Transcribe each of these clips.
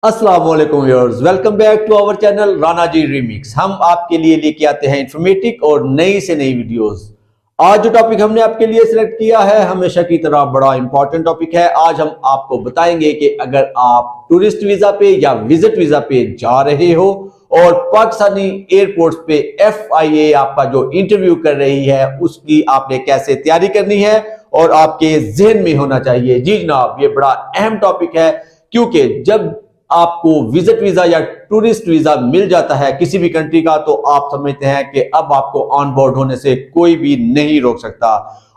अस्सलाम वालेकुम viewers, welcome back to our channel Rana ji remix. हम आपके लिए लेके आते हैं इंफॉर्मेटिव और नई से नई वीडियोस। आज जो टॉपिक हमने आपके लिए सिलेक्ट किया है हमेशा की तरह बड़ा इंपॉर्टेंट टॉपिक है। आज हम आपको बताएंगे कि अगर आप टूरिस्ट वीजा पे या विजिट वीजा पे जा रहे हो और पाकिस्तानी एयरपोर्ट्स पे FIA आपका जो इंटरव्यू कर रही है उसकी आपने कैसे तैयारी करनी है और आपके जहन में होना चाहिए। जी जनाब, ये बड़ा अहम टॉपिक है क्योंकि जब आपको विजिट वीजा या टूरिस्ट वीजा मिल जाता है किसी भी कंट्री का तो आप समझते हैं कि अब आपको ऑन बोर्ड होने से कोई भी नहीं रोक सकता।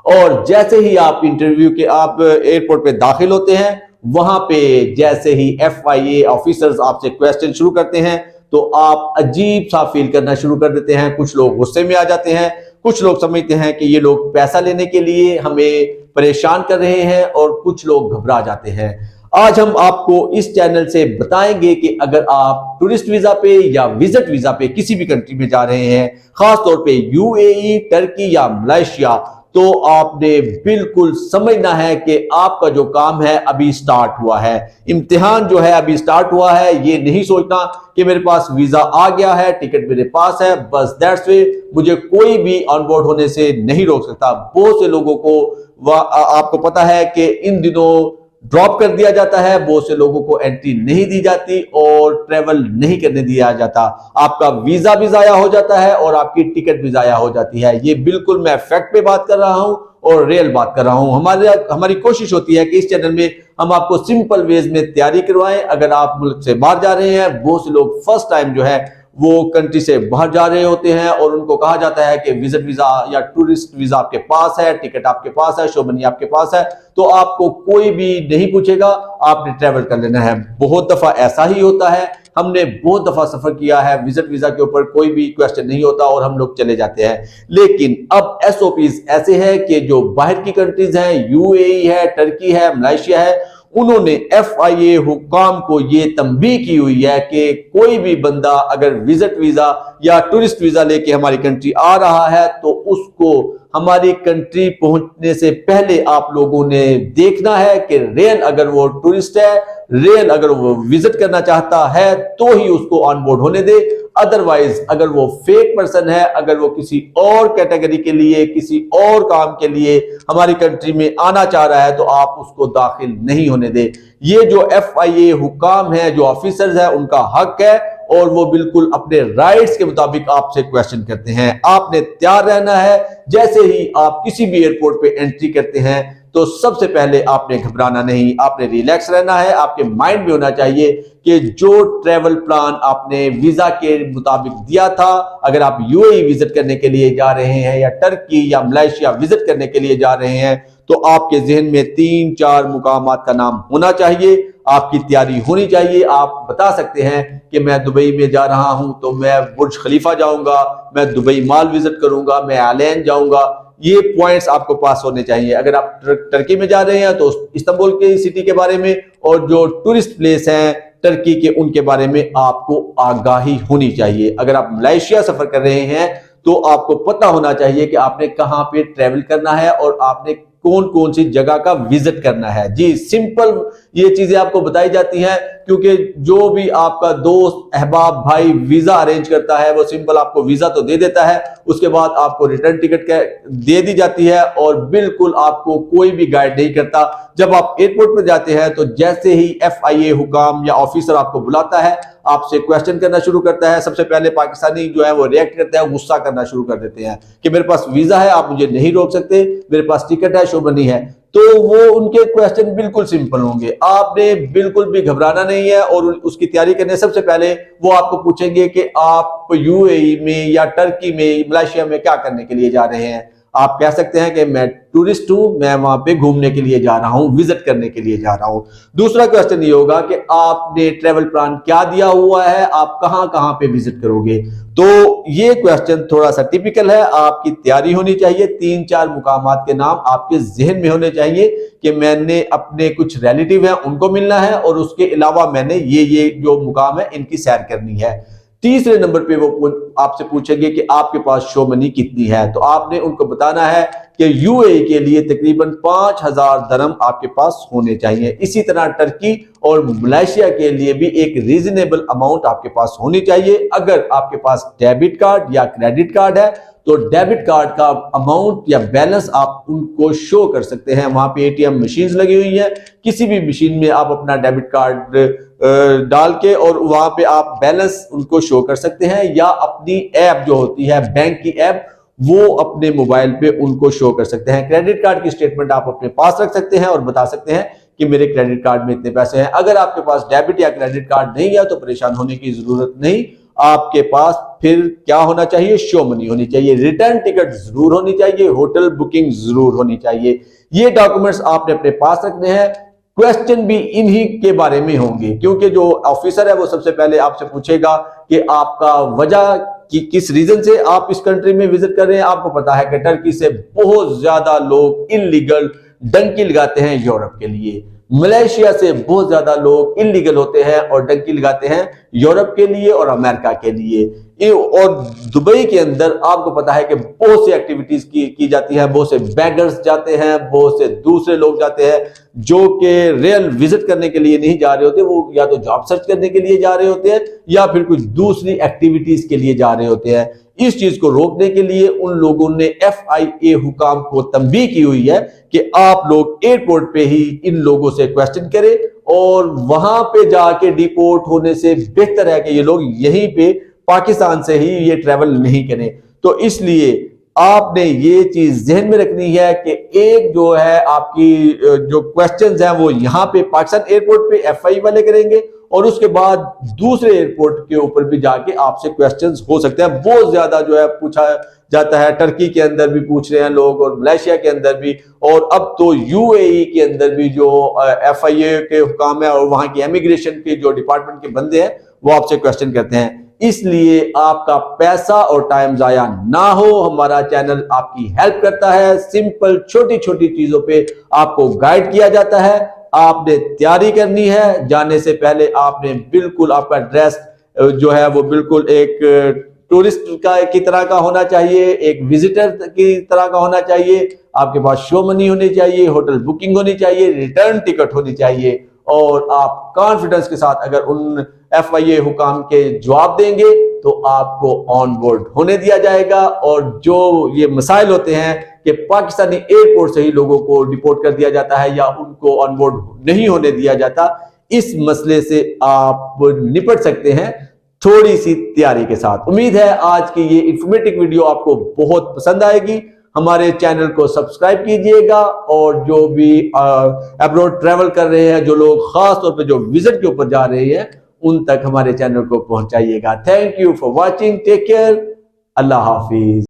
और जैसे ही आप इंटरव्यू के आप एयरपोर्ट पे दाखिल होते हैं वहां पे जैसे ही FIA ऑफिसर्स आपसे क्वेश्चन शुरू करते हैं तो आप अजीब सा फील करना शुरू कर देते हैं। कुछ लोग गुस्से में आ जाते हैं, कुछ लोग समझते हैं कि ये लोग पैसा लेने के लिए हमें परेशान कर रहे हैं और कुछ लोग घबरा जाते हैं। आज हम आपको इस चैनल से बताएंगे कि अगर आप टूरिस्ट वीजा पे या विजिट वीजा पे किसी भी कंट्री में जा रहे हैं, खास तौर पे UAE, टर्की या मलेशिया, तो आपने बिल्कुल समझना है कि आपका जो काम है अभी स्टार्ट हुआ है। इम्तिहान जो है अभी स्टार्ट हुआ है। ये नहीं सोचना कि मेरे पास वीजा आ गया है, टिकट मेरे पास है, बस दैट्स वे, मुझे कोई भी ऑन बोर्ड होने से नहीं रोक सकता। बहुत से लोगों को आपको पता है कि इन दिनों ड्रॉप कर दिया जाता है, बहुत से लोगों को एंट्री नहीं दी जाती और ट्रेवल नहीं करने दिया जाता। आपका वीजा भी जाया हो जाता है और आपकी टिकट भी जाया हो जाती है। ये बिल्कुल मैं फैक्ट पे बात कर रहा हूं और रियल बात कर रहा हूं। हमारी कोशिश होती है कि इस चैनल में हम आपको सिंपल वेज में तैयारी करवाएं। अगर आप मुल्क से बाहर जा रहे हैं, बहुत से लोग फर्स्ट टाइम जो है वो कंट्री से बाहर जा रहे होते हैं और उनको कहा जाता है कि विजिट वीजा या टूरिस्ट वीजा आपके पास है, टिकट आपके पास है, शो मनी आपके पास है, तो आपको कोई भी नहीं पूछेगा, आपने ट्रेवल कर लेना है। बहुत दफा ऐसा ही होता है, हमने बहुत दफा सफर किया है, विजिट वीजा के ऊपर कोई भी क्वेश्चन नहीं होता और हम लोग चले जाते हैं। लेकिन अब SOPs ऐसे हैं कि जो बाहर की कंट्रीज हैं, UAE है, टर्की है, मलेशिया है, उन्होंने FIA हुकाम को ये तंबीह की हुई है कि कोई भी बंदा अगर विजिट वीजा या टूरिस्ट वीजा लेके हमारी कंट्री आ रहा है तो उसको हमारी कंट्री पहुंचने से पहले आप लोगों ने देखना है कि रियल अगर वो टूरिस्ट है, रियल अगर वो विजिट करना चाहता है तो ही उसको ऑन बोर्ड होने दे। अदरवाइज अगर वो फेक पर्सन है, अगर वो किसी और कैटेगरी के लिए, किसी और काम के लिए हमारी कंट्री में आना चाह रहा है तो आप उसको दाखिल नहीं होने दे। ये जो FIA हुकाम है, जो ऑफिसर्स है, उनका हक है और वो बिल्कुल अपने राइट्स के मुताबिक आपसे क्वेश्चन करते हैं। आपने तैयार रहना है। जैसे ही आप किसी भी एयरपोर्ट पे एंट्री करते हैं तो सबसे पहले आपने घबराना नहीं, आपने रिलैक्स रहना है। आपके माइंड में होना चाहिए कि जो ट्रैवल प्लान आपने वीजा के मुताबिक दिया था, अगर आप UAE विजिट करने के लिए जा रहे हैं या टर्की या मलेशिया विजिट करने के लिए जा रहे हैं तो आपके जहन में 3-4 मुकामात का नाम होना चाहिए, आपकी तैयारी होनी चाहिए। आप बता सकते हैं कि मैं दुबई में जा रहा हूं तो मैं बुर्ज खलीफा जाऊंगा, मैं दुबई मॉल विजिट करूंगा, मैं आलैन जाऊंगा। ये पॉइंट्स आपको पास होने चाहिए। अगर आप टर्की में जा रहे हैं तो इस्तांबुल की सिटी के बारे में और जो टूरिस्ट प्लेस हैं टर्की के उनके बारे में आपको आगाही होनी चाहिए। अगर आप मलेशिया सफर कर रहे हैं तो आपको पता होना चाहिए कि आपने कहां पे ट्रेवल करना है और आपने कौन कौन सी जगह का विजिट करना है। जी सिंपल ये चीजें आपको बताई जाती हैं क्योंकि जो भी आपका दोस्त, अहबाब, भाई वीजा अरेंज करता है वो सिंपल आपको वीजा तो दे देता है, उसके बाद आपको रिटर्न टिकट दे दी जाती है और बिल्कुल आपको कोई भी गाइड नहीं करता। जब आप एयरपोर्ट पर जाते हैं तो जैसे ही FIA हुकाम या ऑफिसर आपको बुलाता है, आपसे क्वेश्चन करना शुरू करता है, सबसे पहले पाकिस्तानी जो है वो रिएक्ट करते हैं, गुस्सा करना शुरू कर देते हैं कि मेरे पास वीजा है, आप मुझे नहीं रोक सकते, मेरे पास टिकट है, शो मनी है। तो वो उनके क्वेश्चन बिल्कुल सिंपल होंगे, आपने बिल्कुल भी घबराना नहीं है। और उसकी तैयारी करने सबसे पहले वो आपको पूछेंगे कि आप UAE में या टर्की में, मलेशिया में क्या करने के लिए जा रहे हैं। आप कह सकते हैं कि मैं टूरिस्ट हूं, मैं वहां पे घूमने के लिए जा रहा हूं, विजिट करने के लिए जा रहा हूं। दूसरा क्वेश्चन ये होगा कि आपने ट्रेवल प्लान क्या दिया हुआ है, आप कहां कहां पे विजिट करोगे। तो ये क्वेश्चन थोड़ा सा टिपिकल है, आपकी तैयारी होनी चाहिए। 3-4 मुकामात के नाम आपके जहन में होने चाहिए कि मैंने अपने कुछ रिलेटिव हैं उनको मिलना है और उसके अलावा मैंने ये जो मुकाम है इनकी सैर करनी है। तीसरे नंबर पे वो आपसे पूछेंगे कि आपके पास शो मनी कितनी है, तो आपने उनको बताना है कि यूएई के लिए तकरीबन 5000 दरम आपके पास होने चाहिए। इसी तरह टर्की और मलेशिया के लिए भी एक रीजनेबल अमाउंट आपके पास होनी चाहिए। अगर आपके पास डेबिट कार्ड या क्रेडिट कार्ड है तो डेबिट कार्ड का अमाउंट या बैलेंस आप उनको शो कर सकते हैं। वहां पे एटीएम मशीन लगी हुई है, किसी भी मशीन में आप अपना डेबिट कार्ड डाल के और वहां पे आप बैलेंस उनको शो कर सकते हैं, या अपनी ऐप जो होती है बैंक की ऐप वो अपने मोबाइल पे उनको शो कर सकते हैं। क्रेडिट कार्ड की स्टेटमेंट आप अपने पास रख सकते हैं और बता सकते हैं कि मेरे क्रेडिट कार्ड में इतने पैसे हैं। अगर आपके पास डेबिट या क्रेडिट कार्ड नहीं है तो परेशान होने की जरूरत नहीं। आपके पास फिर क्या होना चाहिए, शो मनी होनी चाहिए, रिटर्न टिकट जरूर होनी चाहिए, होटल बुकिंग जरूर होनी चाहिए। ये डॉक्यूमेंट्स आपने अपने पास रखने हैं। क्वेश्चन भी इन्हीं के बारे में होंगे, क्योंकि जो ऑफिसर है वो सबसे पहले आपसे पूछेगा कि आपका वजह कि किस रीजन से आप इस कंट्री में विजिट कर रहे हैं। आपको पता है कि टर्की से बहुत ज्यादा लोग इलीगल डंकी लगाते हैं यूरोप के लिए, मलेशिया से बहुत ज्यादा लोग इलीगल होते हैं और डंकी लगाते हैं यूरोप के लिए और अमेरिका के लिए। और दुबई के अंदर आपको पता है कि बहुत सी एक्टिविटीज की जाती है, बहुत से बैगर्स जाते हैं, बहुत से दूसरे लोग जाते हैं जो कि रियल विजिट करने के लिए नहीं जा रहे होते, वो या तो जॉब सर्च करने के लिए जा रहे होते हैं या फिर कुछ दूसरी एक्टिविटीज के लिए जा रहे होते हैं। इस चीज को रोकने के लिए उन लोगों ने FIA हुकाम को तंबीह की हुई है कि आप लोग एयरपोर्ट पे ही इन लोगों से क्वेश्चन करें, और वहां पे जाके डिपोर्ट होने से बेहतर है कि ये लोग यहीं पे पाकिस्तान से ही ये ट्रैवल नहीं करें। तो इसलिए आपने ये चीज जहन में रखनी है कि एक जो है आपकी जो क्वेश्चंस हैं वो यहाँ पे पाकिस्तान एयरपोर्ट पे FIA वाले करेंगे, और उसके बाद दूसरे एयरपोर्ट के ऊपर भी जाके आपसे क्वेश्चंस हो सकते हैं। बहुत ज्यादा जो है पूछा जाता है, टर्की के अंदर भी पूछ रहे हैं लोग और मलेशिया के अंदर भी, और अब तो UAE के अंदर भी जो FIA के हुकाम है और वहां की इमिग्रेशन के जो डिपार्टमेंट के बंदे हैं वो आपसे क्वेश्चन करते हैं। इसलिए आपका पैसा और टाइम जाया ना हो, हमारा चैनल आपकी हेल्प करता है। सिंपल छोटी छोटी चीजों पे आपको गाइड किया जाता है। आपने तैयारी करनी है, जाने से पहले आपने बिल्कुल आपका ड्रेस जो है वो बिल्कुल एक टूरिस्ट की तरह का होना चाहिए, एक विजिटर की तरह का होना चाहिए। आपके पास शो मनी होनी चाहिए, होटल बुकिंग होनी चाहिए, रिटर्न टिकट होनी चाहिए, और आप कॉन्फिडेंस के साथ अगर उन FIA हुकाम के जवाब देंगे तो आपको ऑन बोर्ड होने दिया जाएगा। और जो ये मसाइल होते हैं कि पाकिस्तानी एयरपोर्ट से ही लोगों को डिपोर्ट कर दिया जाता है या उनको ऑन बोर्ड नहीं होने दिया जाता, इस मसले से आप निपट सकते हैं थोड़ी सी तैयारी के साथ। उम्मीद है आज की ये इंफॉर्मेटिव वीडियो आपको बहुत पसंद आएगी। हमारे चैनल को सब्सक्राइब कीजिएगा, और जो भी अब्रॉड ट्रैवल कर रहे हैं, जो लोग खास तौर पे जो विजिट के ऊपर जा रहे हैं, उन तक हमारे चैनल को पहुंचाइएगा। Thank you for watching, take care, अल्लाह हाफिज।